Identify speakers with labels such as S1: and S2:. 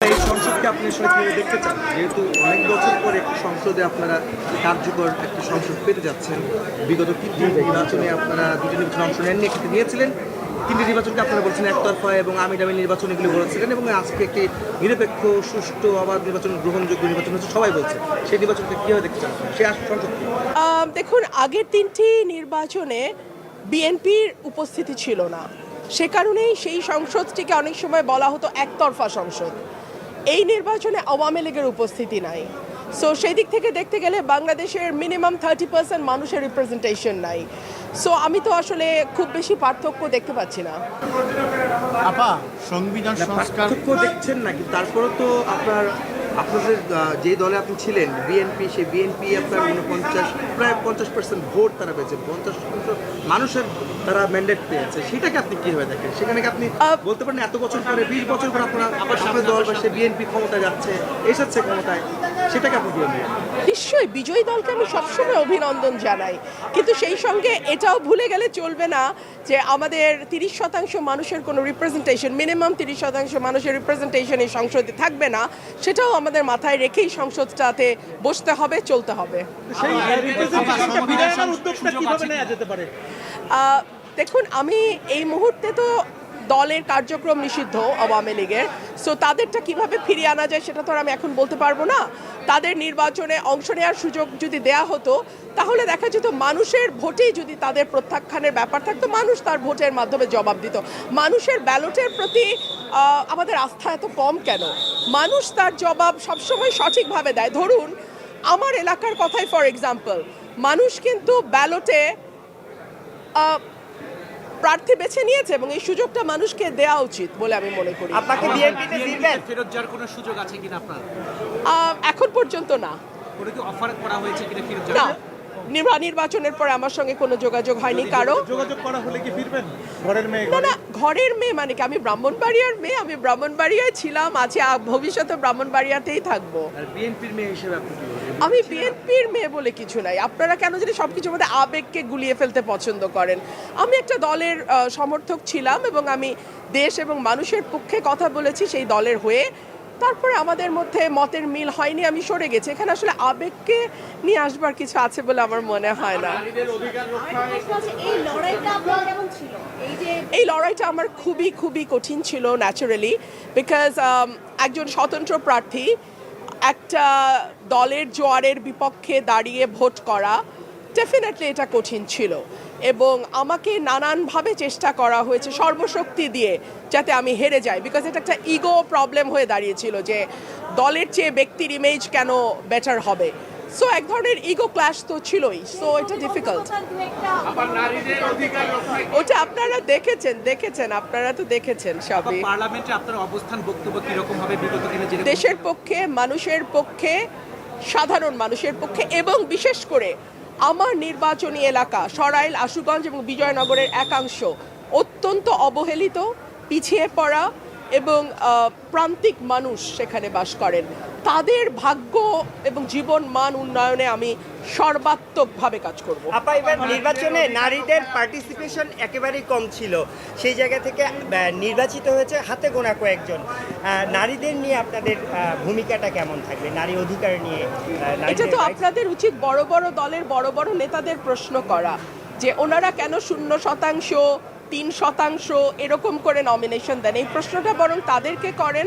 S1: এই সংসদকে আপনি আসলে কিভাবে দেখতে চান, যেহেতু অনেক বছর পর একটি সংসদে আপনারা কার্যকর একটি সংসদ পেতে যাচ্ছেন? বিগত তিনটি নির্বাচনে আপনারা দুটি নির্বাচনে অংশ নেননি, একটি নিয়েছিলেন। তিনটি নির্বাচনকে আপনারা বলছেন একতরফা এবং আমিডামি নির্বাচন এগুলো বলেছিলেন, এবং আজকে একটি নিরপেক্ষ সুষ্ঠু আবার নির্বাচন গ্রহণযোগ্য নির্বাচন হচ্ছে সবাই বলছে। সেই নির্বাচনকে কীভাবে দেখতে চান সেই সংসদ?
S2: দেখুন, আগের তিনটি নির্বাচনে বিএনপির উপস্থিতি ছিল না, সে কারণেই সেই সংসদটিকে অনেক সময় বলা হতো একতরফা সংসদ। এই নির্বাচনে আওয়ামী লীগের উপস্থিতি নাই। সো সেই দিক থেকে দেখতে গেলে বাংলাদেশের মিনিমাম 30% মানুষের রিপ্রেজেন্টেশন নাই। সো আমি তো আসলে খুব বেশি পার্থক্য দেখতে পাচ্ছি না।
S3: আপা, সংবিধান সংস্কার
S1: পার্থক্য দেখছেন না, কিন্তু তারপরেও তো আপনাদের যে দলে আপনি ছিলেন বিএনপি, সেই বিএনপি আপনার 49 প্রায় 50% ভোট তারা পেয়েছে, 50% মানুষের তারা ম্যান্ডেট পেয়েছে। সেটাকে আপনি কীভাবে দেখেন? সেখানে কি আপনি বলতে পারেন এত বছর পরে 20 বছর পর আপনার দল বা সে বিএনপি ক্ষমতায় যাচ্ছে, এসেছে ক্ষমতায়, সেটাকে আপনি কীভাবে?
S2: নিশ্চয়ই বিজয়ী দলকে আমি সবসময় অভিনন্দন জানাই, কিন্তু সেই সঙ্গে এটাও ভুলে গেলে চলবে না যে আমাদের 30% মানুষের কোনো রিপ্রেজেন্টেশন, মিনিমাম 30% মানুষের রিপ্রেজেন্টেশন এই সংসদে থাকবে না। সেটাও আমাদের মাথায় রেখেই সংসদটাতে বসতে হবে, চলতে হবে। দেখুন, আমি এই মুহূর্তে তো দলের কার্যক্রম নিষিদ্ধ আওয়ামী লীগের, সো তাদেরটা কিভাবে ফিরিয়ে আনা যায় সেটা তো আর আমি এখন বলতে পারবো না। তাদের নির্বাচনে অংশ নেওয়ার সুযোগ যদি দেয়া হতো তাহলে দেখা যেত মানুষের ভোটেই যদি তাদের প্রত্যাখ্যানের ব্যাপার থাকতো, মানুষ তার ভোটের মাধ্যমে জবাব দিত। মানুষের ব্যালটের প্রতি আমাদের আস্থা এত কম কেন? মানুষ তার জবাব সবসময় সঠিকভাবে দেয়। ধরুন আমার এলাকার কথাই ফর এক্সাম্পল, মানুষ কিন্তু ব্যালটে প্রার্থী বেছে নিয়েছে এবং এই সুযোগটা মানুষকে দেওয়া উচিত বলে আমি মনে করি।
S4: আপনাকে বিএনপিতে দিবেন?
S5: ফেরত যাওয়ার কোনো সুযোগ আছে কিনা আপনার?
S2: এখন পর্যন্ত না।
S5: কোনো কি অফার করা হয়েছে কিনা ফেরত
S2: না,
S5: যাওয়ার?
S2: নির্বাচনের পরে আমার সঙ্গে কোনো যোগাযোগ হয়নি কারো।
S3: যোগাযোগ করা হলে কি ফিরবেন? ঘরের মেয়ে
S2: না, ঘরের মেয়ে মানে কি? আমি ব্রাহ্মণবাড়িয়ার মেয়ে, আমি ব্রাহ্মণবাড়িয়ায় ছিলাম, আছি, ভবিষ্যতে ব্রাহ্মণবাড়িয়াতেই থাকবো।
S1: আর বিএনপির মেয়ে হিসেবে আপনি কি বলবেন?
S2: আমি বিএনপির মেয়ে বলে কিছু নাই। আপনারা কেন জানি সবকিছুর মধ্যে আবেগকে গুলিয়ে ফেলতে পছন্দ করেন। আমি একটা দলের সমর্থক ছিলাম এবং আমি দেশ এবং মানুষের পক্ষে কথা বলেছি সেই দলের হয়ে। তারপরে আমাদের মধ্যে মতের মিল হয়নি, আমি সরে গেছি। এখানে আসলে আবেগকে নিয়ে আসবার কিছু আছে বলে আমার মনে হয় না। এই লড়াইটা আমার খুবই খুবই কঠিন ছিল ন্যাচারালি, বিকজ একজন স্বতন্ত্র প্রার্থী একটা দলের জোয়ারের বিপক্ষে দাঁড়িয়ে ভোট করা, ডেফিনেটলি এটা কঠিন ছিল এবং আমাকে নানানভাবে চেষ্টা করা হয়েছে সর্বশক্তি দিয়ে যাতে আমি হেরে যাই, বিকজ এটা একটা ইগো প্রবলেম হয়ে দাঁড়িয়েছিল যে দলের চেয়ে ব্যক্তির ইমেজ কেন বেটার হবে। সো এক ধরনের ইগো ক্ল্যাশ তো ছিলই, সো এটা ডিফিকাল্ট। ওটা আপনারা দেখেছেন আপনারা তো দেখেছেন সবই।
S5: পার্লামেন্টে আপনার অবস্থান বক্তব্য কিরকম হবে বিগত দিনে?
S2: দেশের পক্ষে, মানুষের পক্ষে, সাধারণ মানুষের পক্ষে, এবং বিশেষ করে আমার নির্বাচনী এলাকা সরাইল, আশুগঞ্জ এবং বিজয়নগরের একাংশ অত্যন্ত অবহেলিত, পিছিয়ে পড়া এবং প্রান্তিক মানুষ সেখানে বাস করেন। তাদের ভাগ্য এবং জীবন মান উন্নয়নে আমি সর্বাত্মকভাবে কাজ করব।
S4: আপা, এবার নির্বাচনে নারীদের পার্টিসিপেশন একেবারেই কম ছিল, সেই জায়গা থেকে নির্বাচিত হয়েছে হাতে গোনা কয়েকজন। নারীদের নিয়ে আপনাদের ভূমিকাটা কেমন থাকবে, নারী অধিকার নিয়ে?
S2: এটা তো আপনাদের উচিত বড় বড় দলের বড় বড় নেতাদের প্রশ্ন করা যে ওনারা কেন 0%, 3% এরকম করে নমিনেশন দেন। এই প্রশ্নটা বরং তাদেরকে করেন।